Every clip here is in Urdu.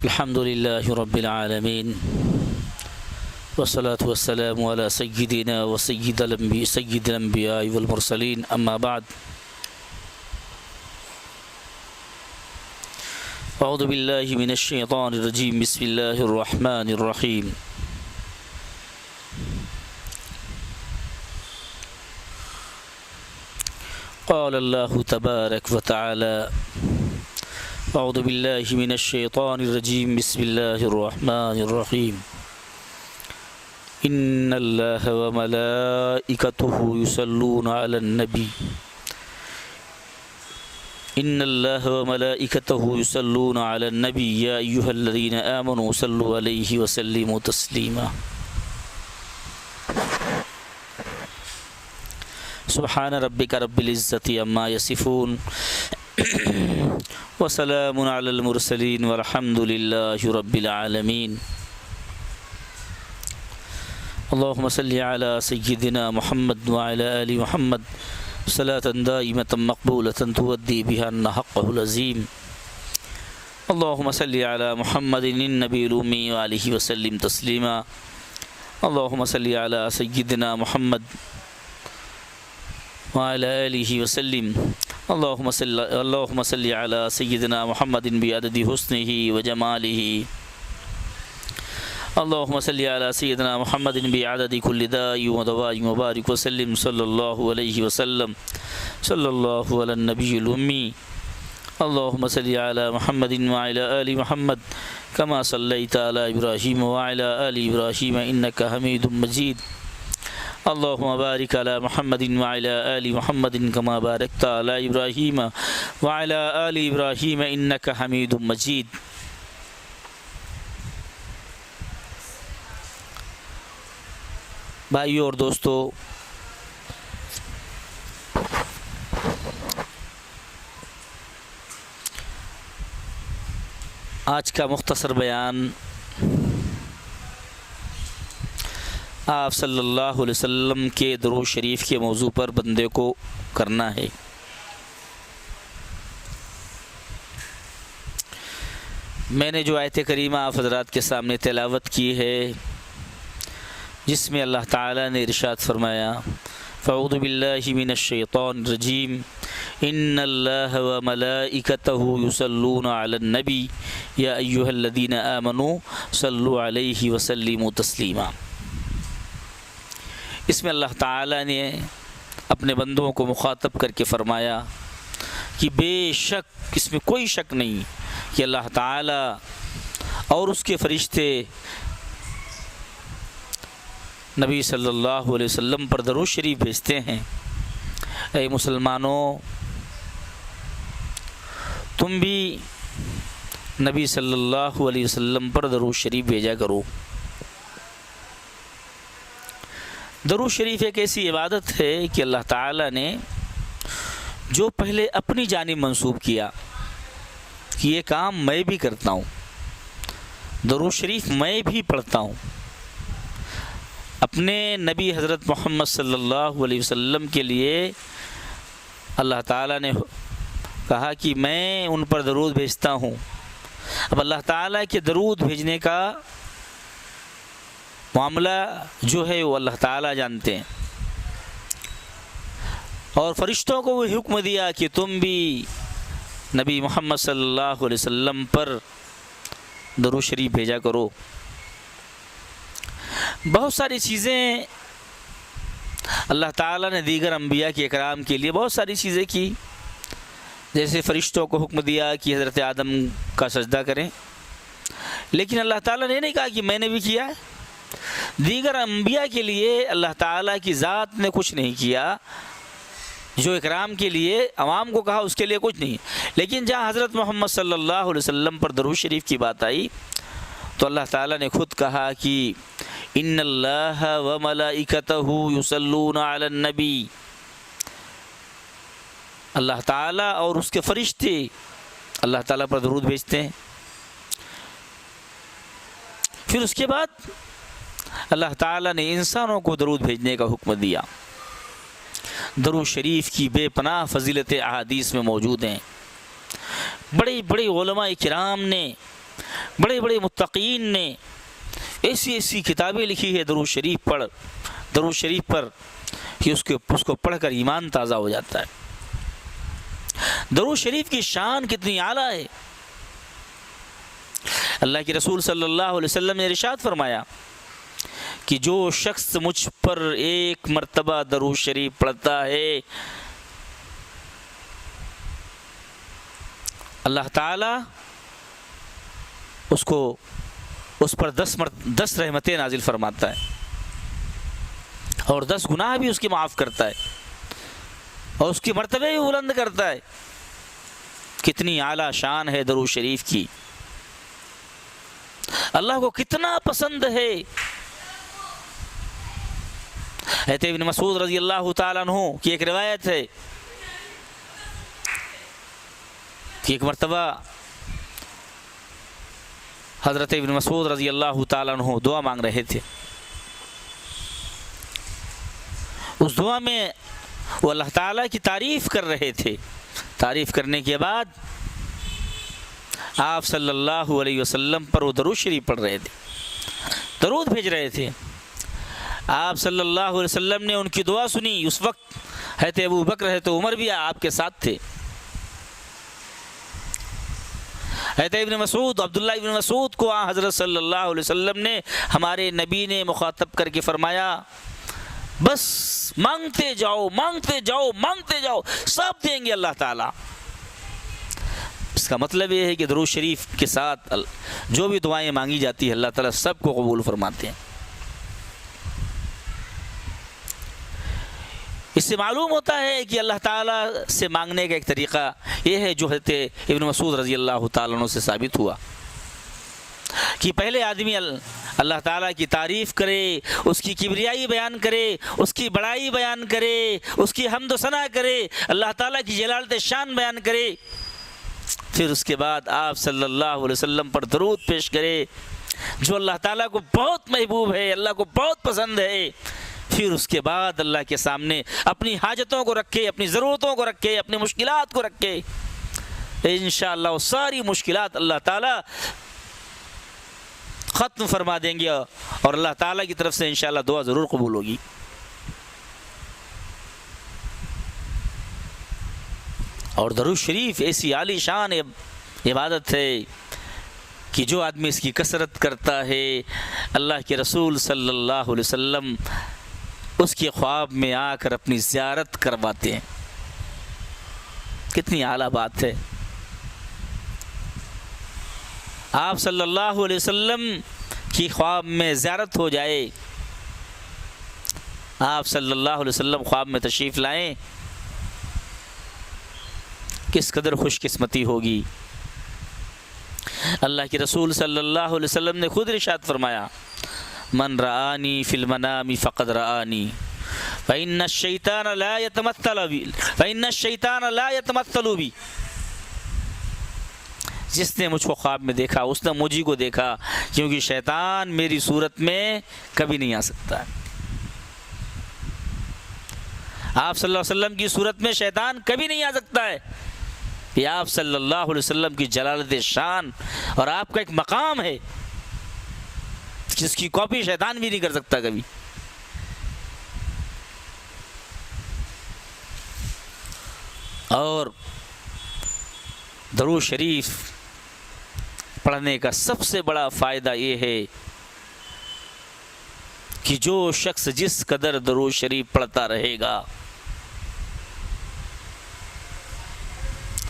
الحمد لله رب العالمين والصلاة والسلام على سيدنا وسيد الأنبياء والمرسلين أما بعد أعوذ بالله من الشيطان الرجيم بسم الله الرحمن الرحيم قال الله تبارك وتعالى أعوذ بالله من الشيطان الرجيم بسم الله الرحمن الرحيم إن الله وملائكته يصلون على النبي إن الله وملائكته يصلون على النبي يا أيها الذين آمنوا صلوا عليه وسلموا تسليما سبحان ربك رب العزة عما يصفون وسلام على المرسلين والحمد لله رب العالمين اللهم صل على سيدنا محمد وعلى آل محمد صلاة دائمة مقبولة تودي بها أن حقه العظيم اللهم صل على محمد النبي الأمي وآله وسلم تسليما اللهم صل على سيدنا محمد وعلى آله وسلم اللهم صل على سيدنا محمد بعدد حسنه وجماله اللهم صل على سيدنا محمد بعدد كل داء ودواء وبارك وسلم صلى الله عليه وسلم صلى الله على النبي الأمي اللهم صل على محمد وعلى آل محمد كما صليت على إبراهيم وعلى آل إبراهيم إنك حميد مجيد اللهم بارك على محمد وعلى آل محمد كما باركت على إبراهيم وعلى آل إبراهيم إنك حميد مجيد بھائیو اور دوستو، آج کا مختصر بیان آپ صلی اللہ علیہ وسلم کے درود شریف کے موضوع پر بندے کو کرنا ہے۔ میں نے جو آیت کریمہ آپ حضرات کے سامنے تلاوت کی ہے، جس میں اللہ تعالیٰ نے ارشاد فرمایا فاعوذ باللہ من الشیطان الرجیم ان اللہ وملائکتہ یصلون علی النبی یا ایہا الذین آمنوا صلوا علیہ وسلموا تسلیما، اس میں اللہ تعالیٰ نے اپنے بندوں کو مخاطب کر کے فرمایا کہ بے شک، اس میں کوئی شک نہیں کہ اللہ تعالیٰ اور اس کے فرشتے نبی صلی اللہ علیہ وسلم پر درود شریف بھیجتے ہیں۔ اے مسلمانوں، تم بھی نبی صلی اللہ علیہ وسلم پر درود شریف بھیجا کرو۔ درود شریف ایک ایسی عبادت ہے کہ اللہ تعالیٰ نے جو پہلے اپنی جانب منسوب کیا کہ یہ کام میں بھی کرتا ہوں، درود شریف میں بھی پڑھتا ہوں، اپنے نبی حضرت محمد صلی اللہ علیہ وسلم کے لیے اللہ تعالیٰ نے کہا کہ میں ان پر درود بھیجتا ہوں۔ اب اللہ تعالیٰ کے درود بھیجنے کا معاملہ جو ہے وہ اللہ تعالیٰ جانتے ہیں، اور فرشتوں کو وہ حکم دیا کہ تم بھی نبی محمد صلی اللہ علیہ وسلم پر درود شریف بھیجا کرو۔ بہت ساری چیزیں اللہ تعالیٰ نے دیگر انبیاء کے اکرام کے لیے بہت ساری چیزیں کی، جیسے فرشتوں کو حکم دیا کہ حضرت آدم کا سجدہ کریں، لیکن اللہ تعالیٰ نے یہ نہیں کہا کہ میں نے بھی کیا ہے۔ دیگر انبیاء کے لیے اللہ تعالیٰ کی ذات نے کچھ نہیں کیا، جو اکرام کے لیے عوام کو کہا اس کے لیے کچھ نہیں، لیکن جہاں حضرت محمد صلی اللہ علیہ وسلم پر درود شریف کی بات آئی تو اللہ تعالیٰ نے خود کہا کہ ان اللہ وملائکتہ یصلون علی النبی، اللہ تعالیٰ اور اس کے فرشتے اللہ تعالیٰ پر درود بھیجتے ہیں۔ پھر اس کے بعد اللہ تعالیٰ نے انسانوں کو درود بھیجنے کا حکم دیا۔ درود شریف کی بے پناہ فضیلتیں احادیث میں موجود ہیں۔ بڑے بڑے علماء کرام نے بڑے بڑے متقین نے ایسی ایسی کتابیں لکھی ہے درود شریف پر کہ اس کو پڑھ کر ایمان تازہ ہو جاتا ہے۔ درود شریف کی شان کتنی اعلیٰ ہے۔ اللہ کے رسول صلی اللہ علیہ وسلم نے ارشاد فرمایا کہ جو شخص مجھ پر ایک مرتبہ درود شریف پڑھتا ہے اللہ تعالی اس پر 10 رحمتیں نازل فرماتا ہے اور 10 گناہ بھی اس کی معاف کرتا ہے اور اس کی مرتبے بھی بلند کرتا ہے۔ کتنی اعلیٰ شان ہے درود شریف کی، اللہ کو کتنا پسند ہے۔ حضرت ابن مسعود رضی اللہ تعالیٰ عنہ کی ایک روایت ہے کہ ایک مرتبہ حضرت ابن مسعود رضی اللہ تعالیٰ عنہ دعا مانگ رہے تھے۔ اس دعا میں وہ اللہ تعالیٰ کی تعریف کر رہے تھے۔ تعریف کرنے کے بعد آپ صلی اللہ علیہ وسلم پر وہ درود شریف پڑھ رہے تھے، درود بھیج رہے تھے۔ آپ صلی اللہ علیہ وسلم نے ان کی دعا سنی۔ اس وقت حضرت ابو بکر حضرت عمر بھی آپ کے ساتھ تھے۔ حضرت ابن مسعود عبداللہ ابن مسعود کو حضرت صلی اللہ علیہ وسلم نے ہمارے نبی نے مخاطب کر کے فرمایا بس مانگتے جاؤ مانگتے جاؤ مانگتے جاؤ، سب دیں گے اللہ تعالیٰ۔ اس کا مطلب یہ ہے کہ درود شریف کے ساتھ جو بھی دعائیں مانگی جاتی ہے اللہ تعالیٰ سب کو قبول فرماتے ہیں۔ اس سے معلوم ہوتا ہے کہ اللہ تعالیٰ سے مانگنے کا ایک طریقہ یہ ہے جو حضرت ابن مسعود رضی اللہ تعالیٰ عنہ سے ثابت ہوا کہ پہلے آدمی اللہ تعالیٰ کی تعریف کرے، اس کی کبریائی بیان کرے، اس کی بڑائی بیان کرے، اس کی حمد و ثنا کرے، اللہ تعالیٰ کی جلالت شان بیان کرے، پھر اس کے بعد آپ صلی اللہ علیہ وسلم پر درود پیش کرے جو اللہ تعالیٰ کو بہت محبوب ہے، اللہ کو بہت پسند ہے۔ پھر اس کے بعد اللہ کے سامنے اپنی حاجتوں کو رکھے، اپنی ضرورتوں کو رکھے، اپنی مشکلات کو رکھے، انشاءاللہ وہ ساری مشکلات اللہ تعالیٰ ختم فرما دیں گے اور اللہ تعالیٰ کی طرف سے انشاءاللہ دعا ضرور قبول ہوگی۔ اور درود شریف ایسی عالی شان عبادت ہے کہ جو آدمی اس کی کثرت کرتا ہے اللہ کے رسول صلی اللہ علیہ وسلم اس کے خواب میں آ کر اپنی زیارت کرواتے ہیں۔ کتنی اعلیٰ بات ہے۔ آپ صلی اللہ علیہ وسلم کی خواب میں زیارت ہو جائے، آپ صلی اللہ علیہ وسلم خواب میں تشریف لائیں، کس قدر خوش قسمتی ہوگی۔ اللہ کے رسول صلی اللہ علیہ وسلم نے خود ارشاد فرمایا من رآنی فی المنام فقد رآنی فإن الشیطان لا يتمثل بی، جس نے مجھ کو خواب میں دیکھا اس نے مجھے کو دیکھا، کیونکہ شیطان میری صورت میں کبھی نہیں آ سکتا۔ آپ صلی اللہ علیہ وسلم کی صورت میں شیطان کبھی نہیں آ سکتا ہے۔ یہ آپ صلی اللہ علیہ وسلم کی جلالت شان اور آپ کا ایک مقام ہے جس کی کاپی شیطان بھی نہیں کر سکتا کبھی۔ اور درود شریف پڑھنے کا سب سے بڑا فائدہ یہ ہے کہ جو شخص جس قدر درود شریف پڑھتا رہے گا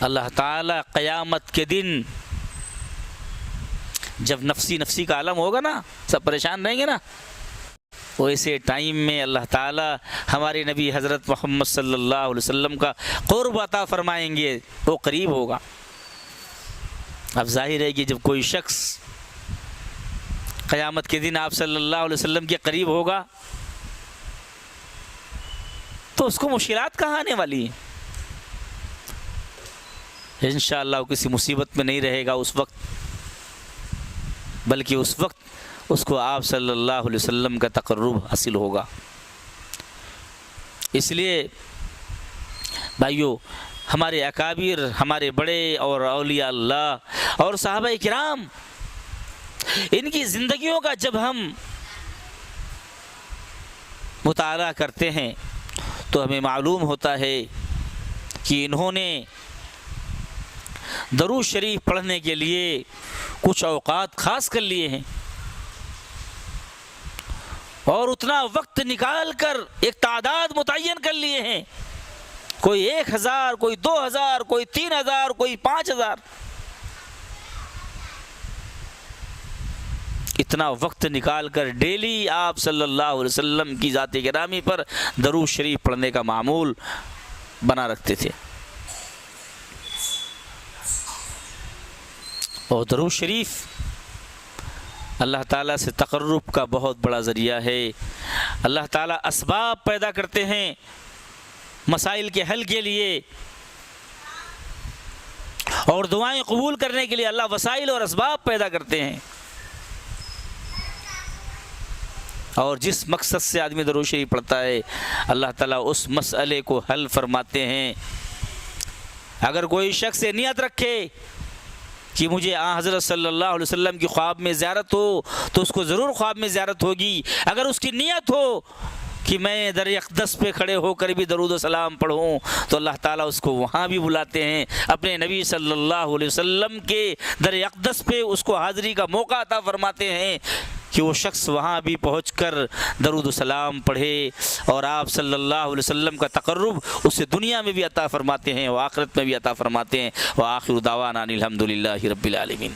اللہ تعالیٰ قیامت کے دن جب نفسی کا عالم ہوگا نا، سب پریشان رہیں گے نا، وہ ایسے ٹائم میں اللہ تعالیٰ ہمارے نبی حضرت محمد صلی اللہ علیہ وسلم کا قرب عطا فرمائیں گے، وہ قریب ہوگا۔ اب ظاہر ہے کہ جب کوئی شخص قیامت کے دن آپ صلی اللہ علیہ وسلم کے قریب ہوگا تو اس کو مشکلات کہاں آنے والی ہیں؟ انشاءاللہ وہ کسی مصیبت میں نہیں رہے گا اس وقت، بلکہ اس وقت اس کو آپ صلی اللہ علیہ وسلم کا تقرب حاصل ہوگا۔ اس لیے بھائیو، ہمارے اکابر، ہمارے بڑے اور اولیاء اللہ اور صحابہ کرام ان کی زندگیوں کا جب ہم مطالعہ کرتے ہیں تو ہمیں معلوم ہوتا ہے کہ انہوں نے درود شریف پڑھنے کے لیے کچھ اوقات خاص کر لیے ہیں اور اتنا وقت نکال کر ایک تعداد متعین کر لیے ہیں، کوئی 1000، کوئی 2000، کوئی 3000، کوئی 5000، اتنا وقت نکال کر ڈیلی آپ صلی اللہ علیہ وسلم کی ذات گرامی پر درود شریف پڑھنے کا معمول بنا رکھتے تھے۔ اور درود شریف اللہ تعالیٰ سے تقرب کا بہت بڑا ذریعہ ہے۔ اللہ تعالیٰ اسباب پیدا کرتے ہیں مسائل کے حل کے لیے، اور دعائیں قبول کرنے کے لیے اللہ وسائل اور اسباب پیدا کرتے ہیں، اور جس مقصد سے آدمی درود شریف پڑھتا ہے اللہ تعالیٰ اس مسئلے کو حل فرماتے ہیں۔ اگر کوئی شخص نیت رکھے کہ مجھے حضرت صلی اللہ علیہ وسلم کی خواب میں زیارت ہو تو اس کو ضرور خواب میں زیارت ہوگی۔ اگر اس کی نیت ہو کہ میں در اقدس پہ کھڑے ہو کر بھی درود و سلام پڑھوں تو اللہ تعالیٰ اس کو وہاں بھی بلاتے ہیں، اپنے نبی صلی اللہ علیہ وسلم کے در اقدس پہ اس کو حاضری کا موقع عطا فرماتے ہیں کہ وہ شخص وہاں بھی پہنچ کر درود و سلام پڑھے، اور آپ صلی اللہ علیہ وسلم کا تقرب اسے دنیا میں بھی عطا فرماتے ہیں اور آخرت میں بھی عطا فرماتے ہیں۔ وآخر دعوانا ان الحمد للہ رب العالمین۔